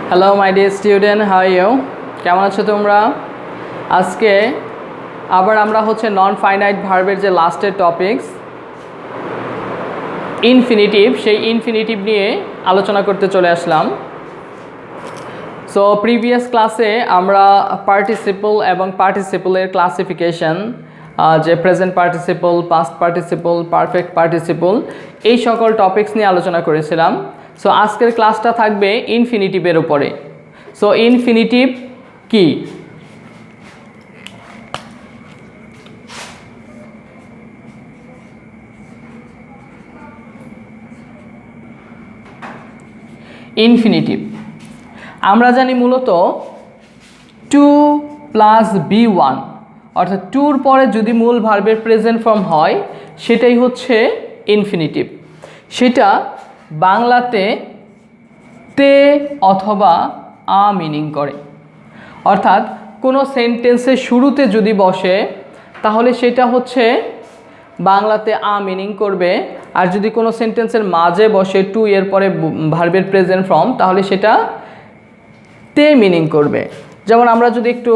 Hello my dear student, how are you? কেমন আছো তোমরা? আজকে আবার আমরা নন ফাইনাইট ভার্বের যে লাস্টের টপিকস ইনফিনিটিভ, সেই ইনফিনিটিভ নিয়ে আলোচনা করতে চলে আসলাম। সো প্রিভিয়াস ক্লাসে আমরা পার্টিসিপল এবং পার্টিসিপলের ক্লাসিফিকেশন, যে present participle, past participle, perfect participle, এই সকল টপিকস নিয়ে আলোচনা করেছিলাম। সো আজকের ক্লাসটা থাকবে ইনফিনিটিভের উপরে। সো ইনফিনিটিভ কি? ইনফিনিটিভ আমরা জানি মূলত টু প্লাস B1, অর্থাৎ টুর পরে যদি মূল ভার্বের প্রেজেন্ট ফর্ম হয় সেটাই হচ্ছে ইনফিনিটিভ। সেটা বাংলাতে তে অথবা আ মিনিং করে, অর্থাৎ কোনো সেন্টেন্সের শুরুতে যদি বসে তাহলে সেটা বাংলাতে আ মিনিং করবে, আর যদি কোনো সেন্টেন্সের মাঝে বসে টু এর পরে ভার্বের প্রেজেন্ট ফর্ম তাহলে সেটা তে মিনিং করবে। যেমন আমরা যদি একটু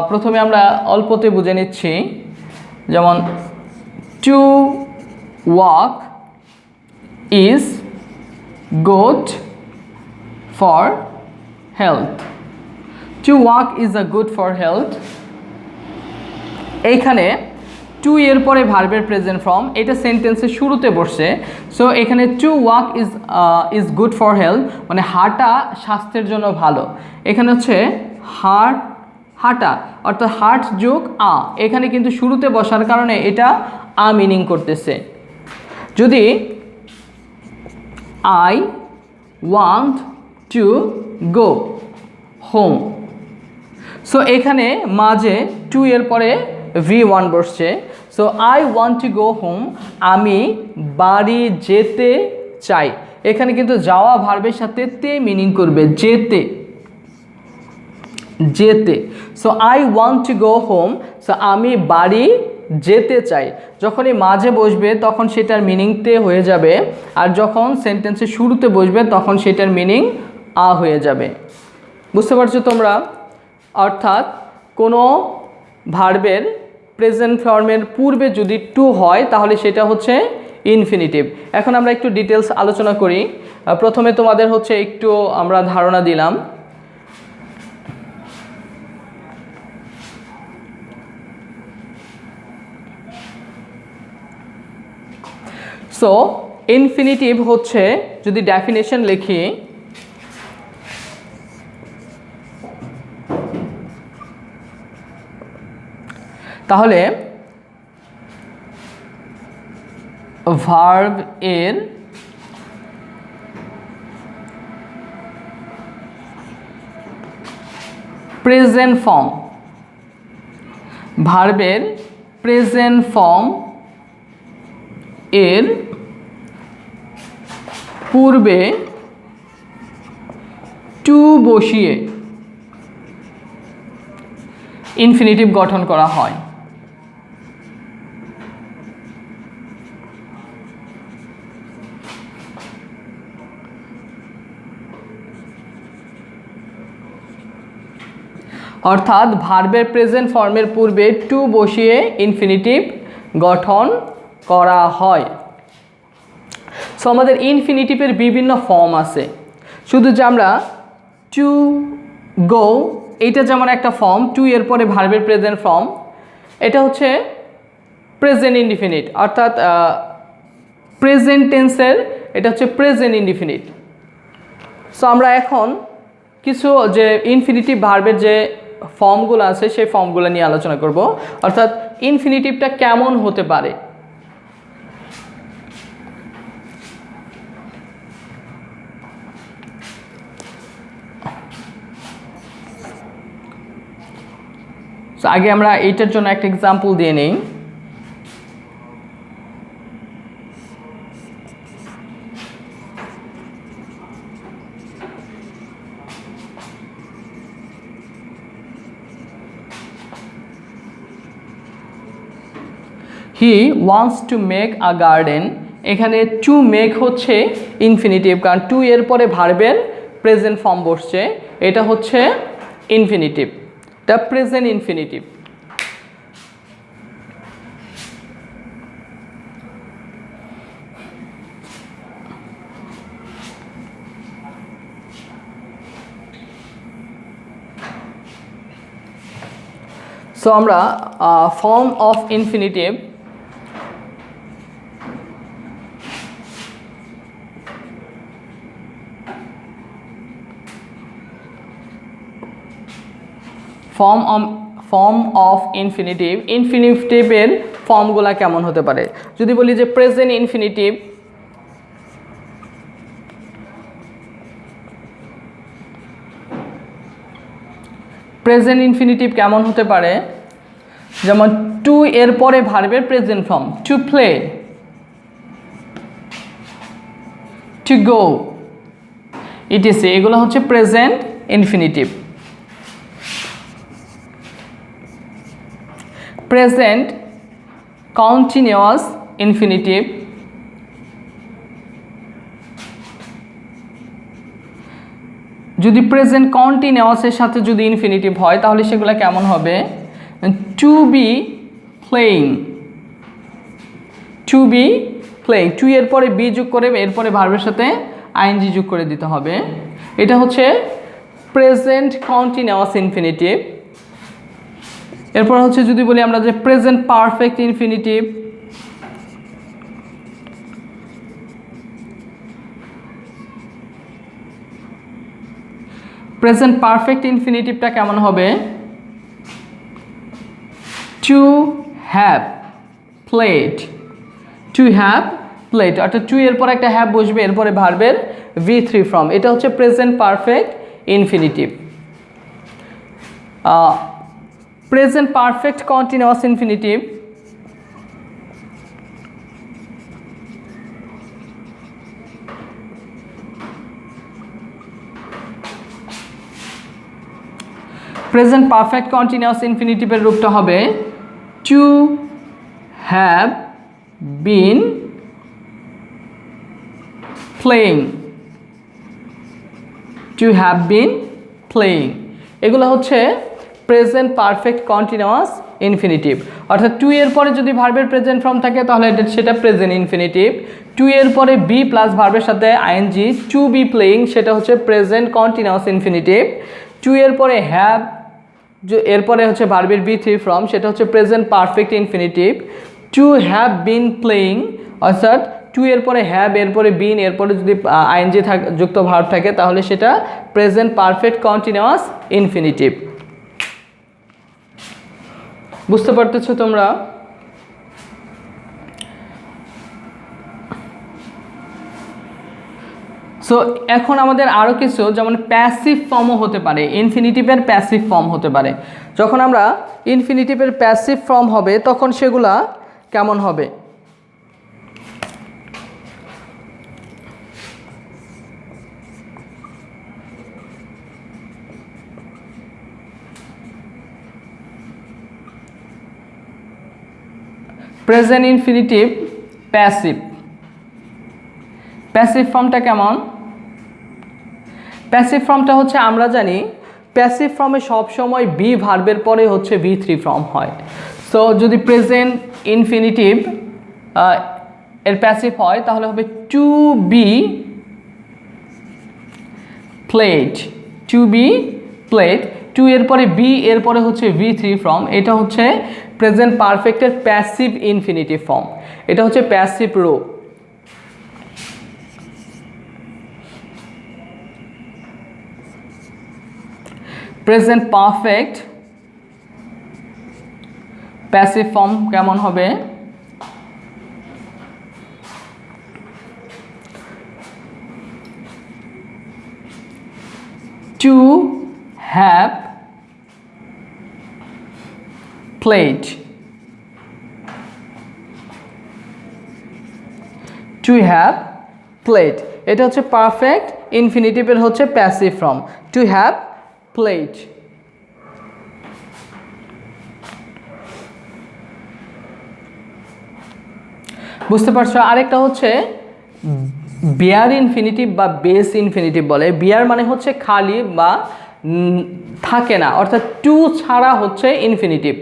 প্রথমে আমরা অল্পতে বুঝে নিচ্ছি, যেমন to walk is good for health. To walk is a good for health. এইখানে টু এর পরে ভার্বের প্রেজেন্ট ফর্ম, এটা সেন্টেন্সের শুরুতে বসছে। সো এখানে to walk is good for health মানে হাঁটা স্বাস্থ্যের জন্য ভালো। এখানে হাঁটা অর্থাৎ হার্ট যোগ আ, এখানে কিন্তু শুরুতে বসার কারণে এটা আ মিনিং করতেছে। যদি I want to go home, so এখানে মাঝে টু এর পরে V1 বসছে। So I want to go home, আমি বাড়ি যেতে চাই। এখানে কিন্তু যাওয়া ভার্বের সাথে তে মিনিং করবে, যেতে যেতে। So I want to go home, so আমি বাড়ি যেতে চাই। যখনই মাঝে বসবে তখন সেটার মিনিং তে হয়ে যাবে, আর যখন সেন্টেন্সের শুরুতে বসবে তখন সেটার মিনিং আ হয়ে যাবে। বুঝতে পারছো তোমরা? অর্থাৎ কোনো ভার্বের প্রেজেন্ট ফর্মের পূর্বে যদি টু হয় তাহলে সেটা ইনফিনিটিভ। এখন আমরা একটু ডিটেলস আলোচনা করি। প্রথমে তোমাদের একটু আমরা ধারণা দিলাম। সো ইনফিনিটিভ যদি ডেফিনেশন লিখি, তাহলে ভার্ব এর প্রেজেন্ট ফর্ম, ভার্বের প্রেজেন্ট ফর্ম এর পূর্বে টু বসিয়ে ইনফিনিটিভ গঠন করা হয়। অর্থাৎ ভার্বের প্রেজেন্ট ফর্মের পূর্বে টু বসিয়ে ইনফিনিটিভ গঠন করা হয়। সো আমাদের ইনফিনিটিভের বিভিন্ন ফর্ম আছে। শুধু যে আমরা টু গো, এইটা যেমন একটা ফর্ম, টু এর পরে ভার্বের প্রেজেন্ট ফর্ম, এটা প্রেজেন্ট ইনডিফিনিট, অর্থাৎ প্রেজেন্ট টেন্সের এটা প্রেজেন্ট ইনডিফিনিট। সো আমরা এখন কিছু যে ইনফিনিটিভ ভার্বের যে ফর্মগুলো আছে সেই ফর্মগুলো নিয়ে আলোচনা করব, অর্থাৎ ইনফিনিটিভটা কেমন হতে পারে। সো আগে আমরা এইটার জন্য একটা এক্সাম্পল দিয়ে নেই। He wants to make a garden, এখানে টু মেক হচ্ছে ইনফিনিটিভ, কারণ টু এর পরে ভার্বের প্রেজেন্ট ফর্ম বসছে, এটা হচ্ছে infinitive, the present infinitive. So আমরা form of infinitive form of ইনফিনিটিভের ফর্মগুলা কেমন হতে পারে। যদি বলি যে প্রেজেন্ট ইনফিনিটিভ, প্রেজেন্ট ইনফিনিটিভ কেমন হতে পারে, যেমন টু এর পরে ভার্বের present form, to play, to go, ETC, এগুলো হচ্ছে present infinitive. Present continuous infinitive, যদি প্রেজেন্ট কন্টিনিউয়াসের সাথে যদি ইনফিনিটিভ হয় তাহলে সেগুলো কেমন হবে, to be playing, to be playing, to এর পরে বি যোগ করে এরপরে ভার্বের সাথে আইএনজি যোগ করে দিতে হবে, এটা হচ্ছে প্রেজেন্ট কন্টিনিউয়াস ইনফিনিটিভ। এরপর হচ্ছে যদি বলি আমরা যে present perfect infinitive, present perfect ইনফিনিটিভটা কেমন হবে, to have played, to have played, অর্থাৎ টু এর পর একটা হ্যাভ বসবে এরপরে ভার্বের V3 ফর্ম, এটা হচ্ছে present perfect infinitive. Present perfect continuous infinitive, present perfect continuous ইনফিনিটিভের রূপটা হবে to have been playing, to have been playing, এগুলো হচ্ছে প্রেজেন্ট পারফেক্ট কন্টিনিউয়াস ইনফিনিটিভ। অর্থাৎ টু এর পরে যদি ভার্বের প্রেজেন্ট ফর্ম থাকে তাহলে সেটা প্রেজেন্ট ইনফিনিটিভ, টু এর পরে বি প্লাস ভার্বের সাথে আইএনজি, টু বি প্লেইং, সেটা হচ্ছে প্রেজেন্ট কন্টিনিউয়াস ইনফিনিটিভ, টু এর পরে হ্যাভ, এরপরে হচ্ছে ভার্বের V3 ফর্ম, সেটা হচ্ছে present perfect infinitive, two have been playing, অর্থাৎ টু এর পরে হ্যাভ এরপরে বিন এরপরে যদি আইএনজি যুক্ত ভার্ব থাকে তাহলে সেটা প্রেজেন্ট পারফেক্ট কন্টিনিউয়াস ইনফিনিটিভ। বুঝতে পারতেছো তোমরা? সো এখন আমাদের আরও কিছু, যেমন প্যাসিভ ফর্মও হতে পারে, ইনফিনিটিভের প্যাসিভ ফর্ম হতে পারে। যখন আমরা ইনফিনিটিভের প্যাসিভ ফর্ম হবে তখন সেগুলা কেমন হবে, প্রেজেন্ট ইনফিনিটিভ প্যাসিভ, প্যাসিভ ফর্মটা কেমন, প্যাসিভ ফর্মটা হচ্ছে আমরা জানি প্যাসিভ ফর্মে সবসময় বি ভার্বের পরে হচ্ছে V3 ফর্ম হয়। সো যদি প্রেজেন্ট ইনফিনিটিভ এর প্যাসিভ হয় তাহলে হবে to be played, to be played, to এরপরে বি এরপরে হচ্ছে V3 ফর্ম, এটা হচ্ছে প্রেজেন্ট পারফেক্টের প্যাসিভ ইনফিনিটিভ ফর্ম, এটা হচ্ছে প্যাসিভ রো। প্রেজেন্ট পারফেক্ট প্যাসিভ ফর্ম কেমন হবে, to have played, to have played, এটা হচ্ছে পারফেক্ট ইনফিনিটিভের হচ্ছে passive form, to have played. বুঝতে পারছো? আরেকটা হচ্ছে বেয়ার ইনফিনিটিভ বা বেস ইনফিনিটিভ বলে। বেয়ার মানে হচ্ছে খালি বা থাকে না, অর্থাৎ টু ছাড়া হচ্ছে ইনফিনিটিভ,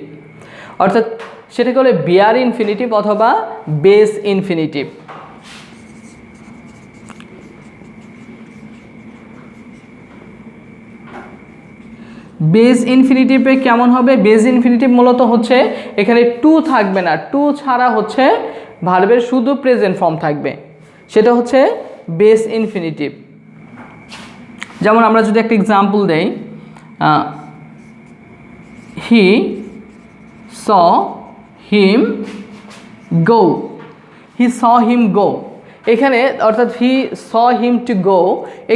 অর্থাৎ সেটাকে বলে বেয়ার ইনফিনিটিভ অথবা বেস ইনফিনিটিভ। বেস ইনফিনিটিভে কেমন হবে? বেস ইনফিনিটিভ মূলত হচ্ছে এখানে টু থাকবে না, টু ছাড়া হচ্ছে ভার্বের শুধু প্রেজেন্ট ফর্ম থাকবে, সেটা হচ্ছে বেস ইনফিনিটিভ। যেমন আমরা যদি একটা এক্সাম্পল দেই, হি স হিম গো, হি স হিম গো, এখানে অর্থাৎ হি স হিম টু গো,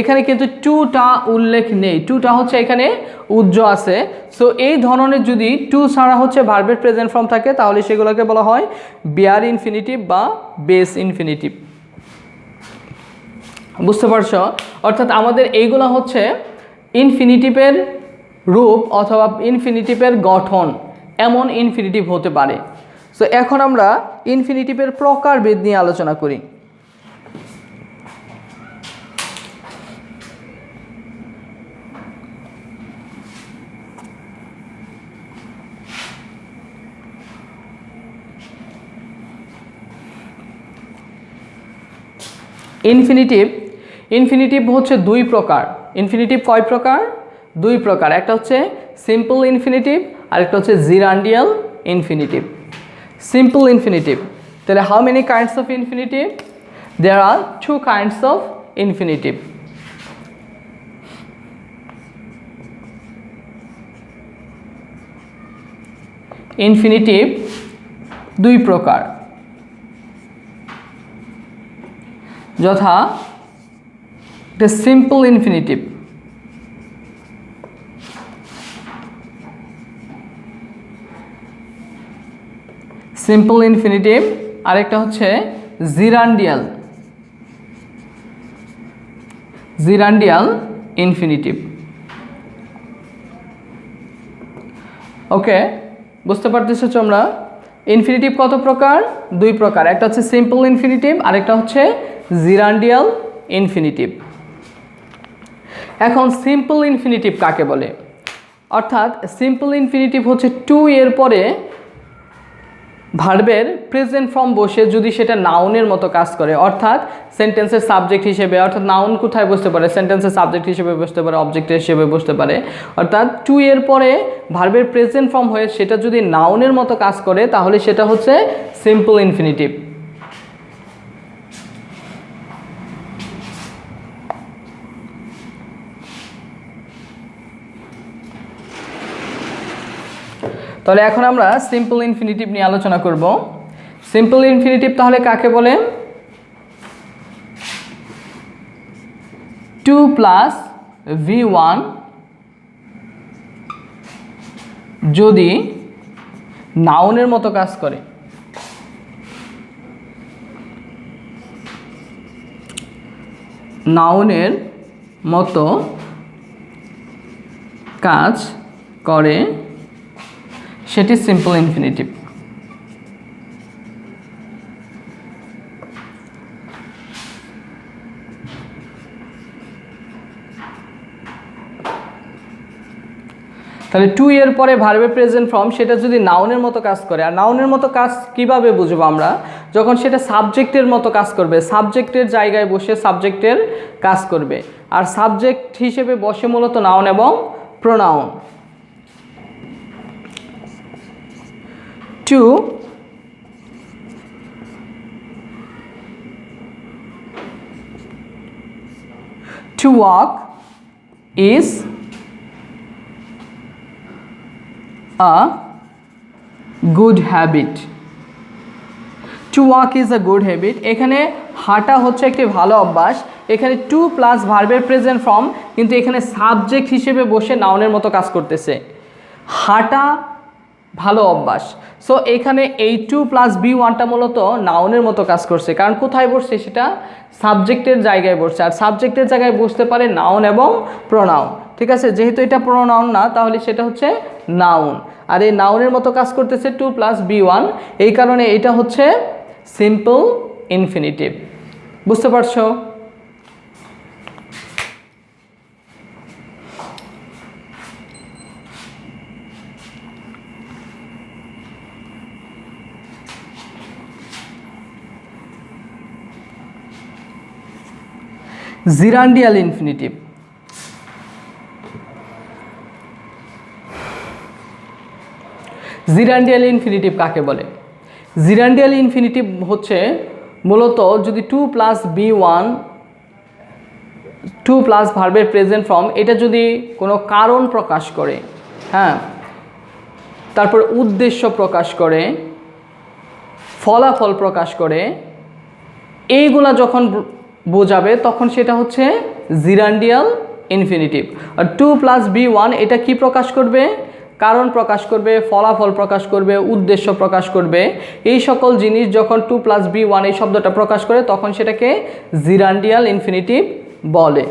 এখানে কিন্তু টুটা উল্লেখ নেই, টুটা হচ্ছে এখানে উজ্জ আছে। সো এই ধরনের যদি টু ছাড়া হচ্ছে ভার্বের প্রেজেন্ট ফর্ম থাকে তাহলে সেগুলোকে বলা হয় বেয়ার ইনফিনিটিভ বা বেস ইনফিনিটিভ। বুঝতে পারছো? অর্থাৎ আমাদের এইগুলো হচ্ছে ইনফিনিটিভের রূপ অথবা ইনফিনিটিভের গঠন, এমন ইনফিনিটিভ হতে পারে। সো এখন আমরা ইনফিনিটিভের প্রকারভেদ নিয়ে আলোচনা করি। ইনফিনিটিভ হচ্ছে দুই প্রকার। ইনফিনিটিভ কয় প্রকার? দুই প্রকার। একটা হচ্ছে সিম্পল ইনফিনিটিভ আর একটা হচ্ছে জিরান্ডিয়াল ইনফিনিটিভ। সিম্পল ইনফিনিটিভ, তাহলে how many kinds of infinitive? There are two kinds of infinitive. Infinitive দুই প্রকার, যথা একটা সিম্পল ইনফিনিটিভ, সিম্পল ইনফিনিটিভ, আরেকটা হচ্ছে জিরান্ডিয়াল ইনফিনিটিভ। ওকে, বুঝতে পারতেছো তোমরা? ইনফিনিটিভ কত প্রকার? দুই প্রকার, একটা হচ্ছে সিম্পল ইনফিনিটিভ, আরেকটা হচ্ছে জিরান্ডিয়াল ইনফিনিটিভ। এখন সিম্পল ইনফিনিটিভ কাকে বলে? অর্থাৎ সিম্পল ইনফিনিটিভ হচ্ছে টু এর পরে ভার্বের প্রেজেন্ট ফর্ম বসে যদি সেটা নাউনের মতো কাজ করে, অর্থাৎ সেন্টেন্সের সাবজেক্ট হিসেবে, অর্থাৎ নাউন কোথায় বসতে পারে? সেন্টেন্সের সাবজেক্ট হিসেবে বসতে পারে, অবজেক্ট হিসেবে বসতে পারে। অর্থাৎ টু এর পরে ভার্বের প্রেজেন্ট ফর্ম হয়ে সেটা যদি নাউনের মতো কাজ করে তাহলে সেটা হচ্ছে সিম্পল ইনফিনিটিভ। তাহলে এখন আমরা সিম্পল ইনফিনিটিভ নিয়ে আলোচনা করব। সিম্পল ইনফিনিটিভ তাহলে কাকে বলে? টু প্লাস V1 যদি নাউনের মতো কাজ করে, নাউনের মতো কাজ করে সেটি সিম্পল ইনফিনিটিভ। তাহলে টু এর পরে ভার্বের প্রেজেন্ট ফর্ম সেটা যদি নাউনের মতো কাজ করে, আর নাউনের মতো কাজ কিভাবে বুঝবো আমরা? যখন সেটা সাবজেক্টের মতো কাজ করবে, সাবজেক্টের জায়গায় বসে সাবজেক্টের কাজ করবে, আর সাবজেক্ট হিসেবে বসে মূলত নাউন এবং pronoun. To walk is a good habit. To walk is a good habit. এখানে হাঁটা হচ্ছে একটি ভালো অভ্যাস। এখানে টু প্লাস ভার্বের প্রেজেন্ট ফর্ম, কিন্তু এখানে সাবজেক্ট হিসেবে বসে নাউনের মতো কাজ করতেছে। হাঁটা ভালো অভ্যাস। সো এখানে এই টু প্লাস B1টা মূলত নাউনের মতো কাজ করছে, কারণ কোথায় বসছে? সেটা সাবজেক্টের জায়গায় বসছে, আর সাবজেক্টের জায়গায় বসতে পারে নাউন এবং প্রোনাউন। ঠিক আছে, যেহেতু এটা প্রোনাউন না তাহলে সেটা হচ্ছে নাউন, আর এই নাউনের মতো কাজ করতেছে টু প্লাস B1, এই কারণে এটা হচ্ছে সিম্পল ইনফিনিটিভ। বুঝতে পারছো? Gerundial infinitive. জিরান্ডিয়াল ইনফিনিটিভ কাকে বলে? জিরান্ডিয়াল ইনফিনিটিভ হচ্ছে মূলত যদি to plus B1 to plus ভার্বের প্রেজেন্ট ফর্ম এটা যদি কোনো কারণ প্রকাশ করে, হ্যাঁ, তারপর উদ্দেশ্য প্রকাশ করে, ফলাফল প্রকাশ করে, এইগুলা যখন বোঝাবে তখন সেটা হচ্ছে জিরান্ডিয়াল ইনফিনিটিভ। আর টু প্লাস B1 এটা কি প্রকাশ করবে? কারণ প্রকাশ করবে, ফলাফল প্রকাশ করবে, উদ্দেশ্য প্রকাশ করবে। এই সকল জিনিস যখন টু প্লাস B1 এই শব্দটা প্রকাশ করে তখন সেটাকে জিরান্ডিয়াল ইনফিনিটিভ বলে।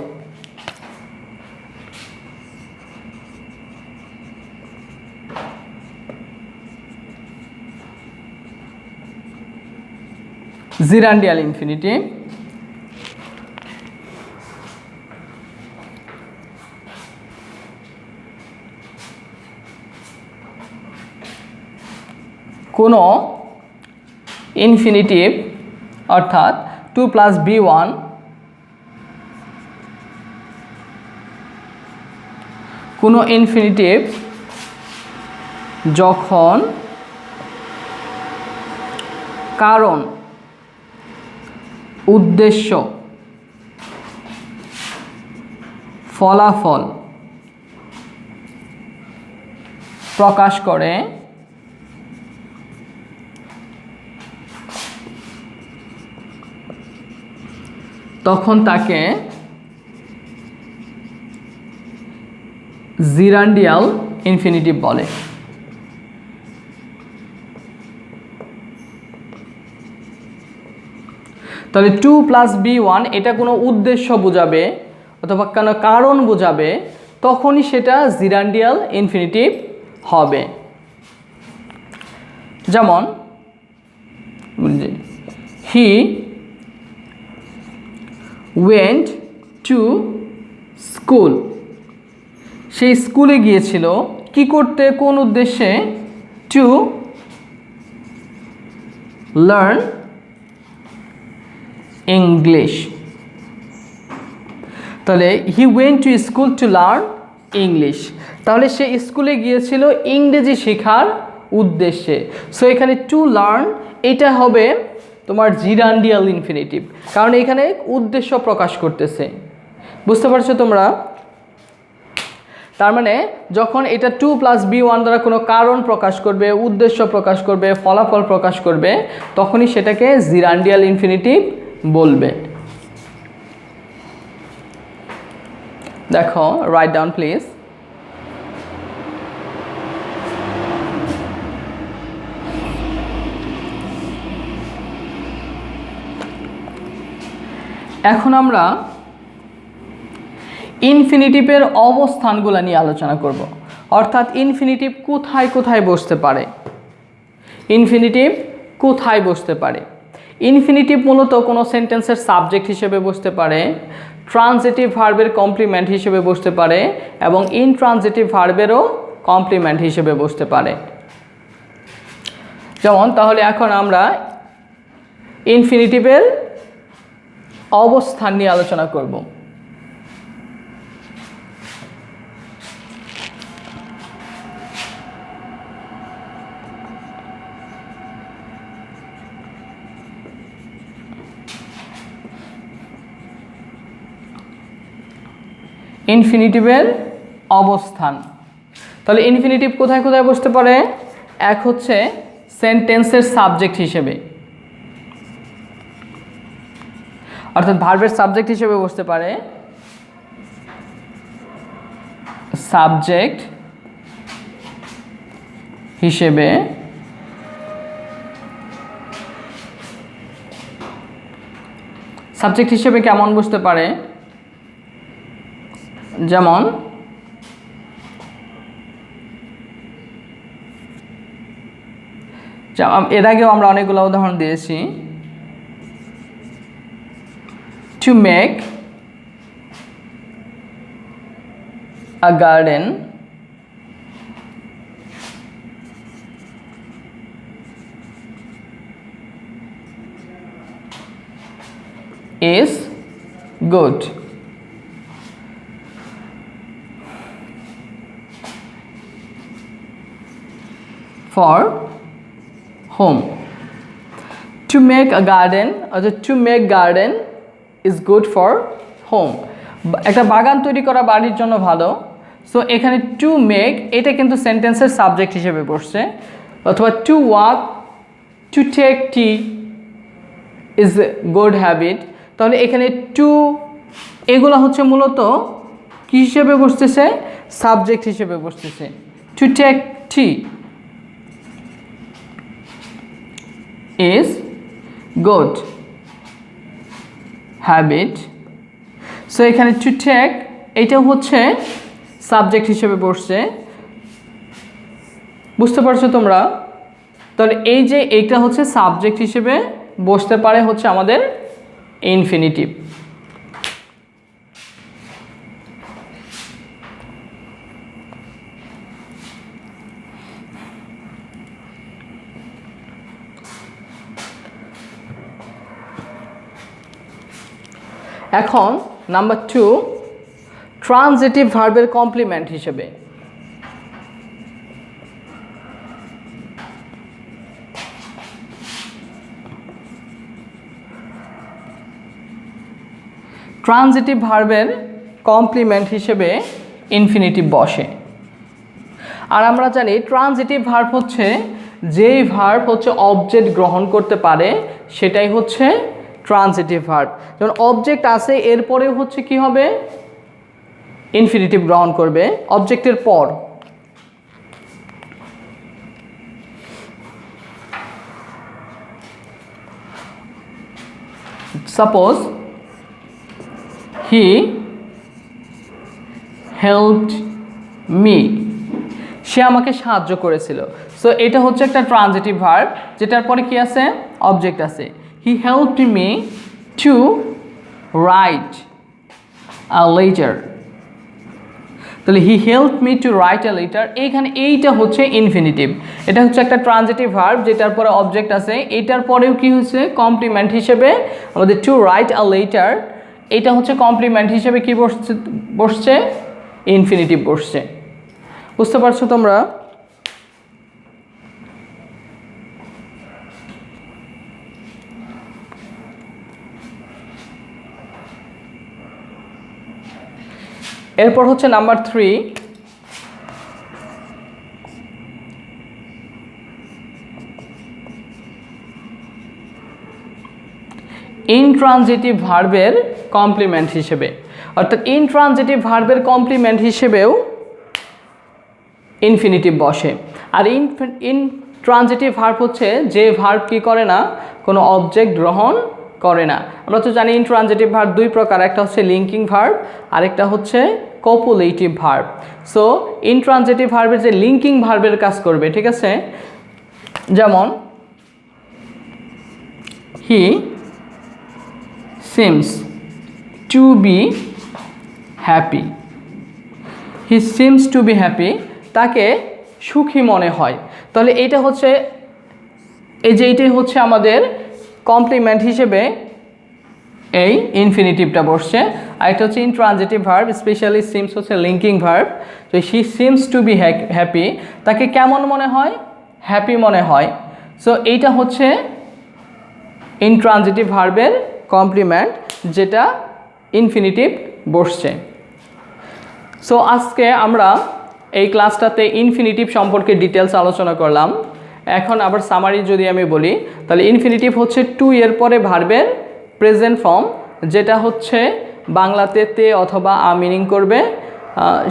জিরান্ডিয়াল ইনফিনিটিভ কোনো ইনফিনিটিভ অর্থাৎ টু প্লাস B1 কোনো ইনফিনিটিভ যখন কারণ, উদ্দেশ্য, ফলাফল প্রকাশ করে তখন তাকে জিরান্ডিয়াল ইনফিনিটিভ বলে। তাহলে টু প্লাস B1 এটা কোনো উদ্দেশ্য বোঝাবে অথবা কোনো কারণ বোঝাবে তখনই সেটা জিরান্ডিয়াল ইনফিনিটিভ হবে। যেমন হি ওয়েন্ট টু স্কুল, সেই স্কুলে গিয়েছিল কি করতে, কোন উদ্দেশ্যে? To learn English. তাহলে he went to school to learn English, তাহলে সে স্কুলে গিয়েছিল ইংরেজি শেখার উদ্দেশ্যে। সো এখানে টু লার্ন এটা হবে তোমার জিরান্ডিয়াল ইনফিনিটিভ, কারণ এখানে উদ্দেশ্য প্রকাশ করতেছে। বুঝতে পারছো তোমরা? তার মানে যখন এটা টু প্লাস B1 দ্বারা কোনো কারণ প্রকাশ করবে, উদ্দেশ্য প্রকাশ করবে, ফলাফল প্রকাশ করবে তখনই সেটাকে জিরান্ডিয়াল ইনফিনিটিভ বলবে। দেখো, রাইট ডাউন প্লিজ। এখন আমরা ইনফিনিটিভের অবস্থানগুলো নিয়ে আলোচনা করব, অর্থাৎ ইনফিনিটিভ কোথায় কোথায় বসতে পারে। ইনফিনিটিভ কোথায় বসতে পারে? ইনফিনিটিভ মূলত কোনো সেন্টেন্সের সাবজেক্ট হিসেবে বসতে পারে, ট্রানজিটিভ ভার্বের কমপ্লিমেন্ট হিসেবে বসতে পারে এবং ইনট্রানজিটিভ ভার্বেরও কমপ্লিমেন্ট হিসেবে বসতে পারে। যেমন তাহলে এখন আমরা ইনফিনিটিভের অবস্থান নিয়ে আলোচনা করব। ইনফিনিটিভের অবস্থান, তাহলে ইনফিনিটিভ কোথায় কোথায় বসতে পারে? এক হচ্ছে সেন্টেন্সের সাবজেক্ট হিসেবে, অর্থাৎ ভার্বের সাবজেক্ট হিসেবে বসতে পারে। সাবজেক্ট হিসেবে, সাবজেক্ট হিসেবে কেমন বসতে পারে? যেমন এর আগেও আমরা অনেকগুলো উদাহরণ দিয়েছি। To make a garden is good. for home. To make a garden or to make garden is good for home. একটা বাগান তৈরি করা বাড়ির জন্য ভালো। সো এখানে টু মেক এটা কিন্তু সেন্টেন্সের সাবজেক্ট হিসেবে বসছে, অথবা to walk, to take tea is good habit. তাহলে এখানে টু এগুলো হচ্ছে মূলত কী হিসেবে বসতেছে? সাবজেক্ট হিসেবে বসতেছে। To take tea is good habit. So এখানে টু টেক এইটাও হচ্ছে সাবজেক্ট হিসেবে বসছে। বুঝতে পারছো তোমরা? তাহলে এই যে এইটা হচ্ছে সাবজেক্ট হিসেবে বসতে পারে হচ্ছে আমাদের ইনফিনিটিভ। এখন নাম্বার 2, ট্রানজিটিভ ভার্বের কমপ্লিমেন্ট হিসেবে। ট্রানজিটিভ ভার্বের কমপ্লিমেন্ট হিসেবে ইনফিনিটিভ বসে। আর আমরা জানি ট্রানজিটিভ ভার্ব হচ্ছে যেই ভার্ব হচ্ছে অবজেক্ট গ্রহণ করতে পারে সেটাই হচ্ছে ট্রানজিটিভ ভার্ব। যেমন অবজেক্ট আছে এরপরেও হচ্ছে কি হবে? ইনফিনিটিভ গ্রহণ করবে অবজেক্টের পর। সাপোজ হি হেল্পড মি, সে আমাকে সাহায্য করেছিল। সো এটা হচ্ছে একটা ট্রানজিটিভ ভার্ব যেটার পরে কি আছে? অবজেক্ট আছে। He helped me to write a letter. তাহলে he help me to write a letter, এইখানে এইটা হচ্ছে ইনফিনিটিভ। এটা হচ্ছে একটা ট্রানজিটিভ ভার্ব যেটার পরে অবজেক্ট আছে। এইটার পরেও কি হচ্ছে? কমপ্লিমেন্ট হিসেবে আমাদের টু রাইট আ লেটার, এটা হচ্ছে কমপ্লিমেন্ট হিসেবে কি বসছে? ইনফিনিটিভ বসছে। বুঝতে পারছো তোমরা? এরপর হচ্ছে নাম্বার 3, ইনট্রানজিটিভ ভার্বের কমপ্লিমেন্ট হিসেবে। অর্থাৎ ইনট্রানজিটিভ ভার্বের কমপ্লিমেন্ট হিসেবেও ইনফিনিটিভ বসে। আর ইনট্রানজিটিভ ভার্ব হচ্ছে যে ভার্ব কি করে না? কোনো অবজেক্ট গ্রহণ করে না। আমরা তো জানি ইনট্রানজিটিভ ভার্ব দুই প্রকার, একটা হচ্ছে লিঙ্কিং ভার্ব, আরেকটা হচ্ছে কপুলেটিভ ভার্ব। সো ইনট্রানজিটিভ ভার্বের যে লিঙ্কিং ভার্বের কাজ করবে, ঠিক আছে? যেমন he seems to be happy. He seems to be happy, তাকে সুখী মনে হয়। তাহলে এইটা হচ্ছে এইটাই হচ্ছে আমাদের কমপ্লিমেন্ট হিসেবে এই ইনফিনিটিভটা বসছে। আর এটা হচ্ছে ইনট্রানজিটিভ ভার্ব, স্পেশালি সিমস হচ্ছে লিঙ্কিং ভার্ব। তো he seems to be happy, তাকে কেমন মনে হয়? হ্যাপি মনে হয়। সো এইটা হচ্ছে ইনট্রানজিটিভ ভার্বের কমপ্লিমেন্ট যেটা ইনফিনিটিভ বসছে। সো আজকে আমরা এই ক্লাসটাতে ইনফিনিটিভ সম্পর্কে ডিটেলস আলোচনা করলাম। এখন আবার সামারি যদি আমি বলি, তাহলে ইনফিনিটিভ হচ্ছে টু এর পরে ভার্বের প্রেজেন্ট ফর্ম, যেটা হচ্ছে বাংলাতে তে অথবা আ মিনিং করবে।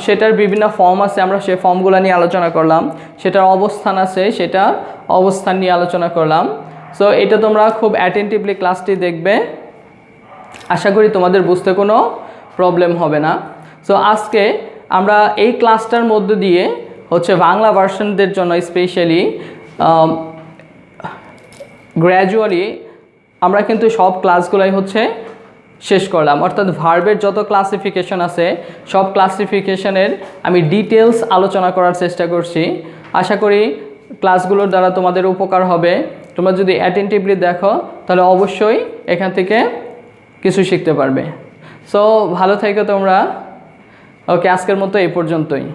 সেটার বিভিন্ন ফর্ম আছে, আমরা সেই ফর্মগুলো নিয়ে আলোচনা করলাম। সেটার অবস্থান আছে, সেটার অবস্থান নিয়ে আলোচনা করলাম। সো এটা তোমরা খুব অ্যাটেন্টিভলি ক্লাসটি দেখবে, আশা করি তোমাদের বুঝতে কোনো প্রবলেম হবে না। সো আজকে আমরা এই ক্লাসটার মধ্যে দিয়ে হচ্ছে বাংলা ভার্সনদের জন্য স্পেশালি গ্র্যাজুয়ালি আমরা কিন্তু সব ক্লাসগুলাই হচ্ছে শেষ করলাম। অর্থাৎ ভার্বের যত ক্লাসিফিকেশন আছে সব ক্লাসিফিকেশনের আমি ডিটেলস আলোচনা করার চেষ্টা করছি। আশা করি ক্লাসগুলোর দ্বারা তোমাদের উপকার হবে। তোমরা যদি অ্যাটেন্টিভলি দেখো তাহলে অবশ্যই এখান থেকে কিছু শিখতে পারবে। সো ভালো থেকো তোমরা। ওকে, আজকের মতো এই পর্যন্তই।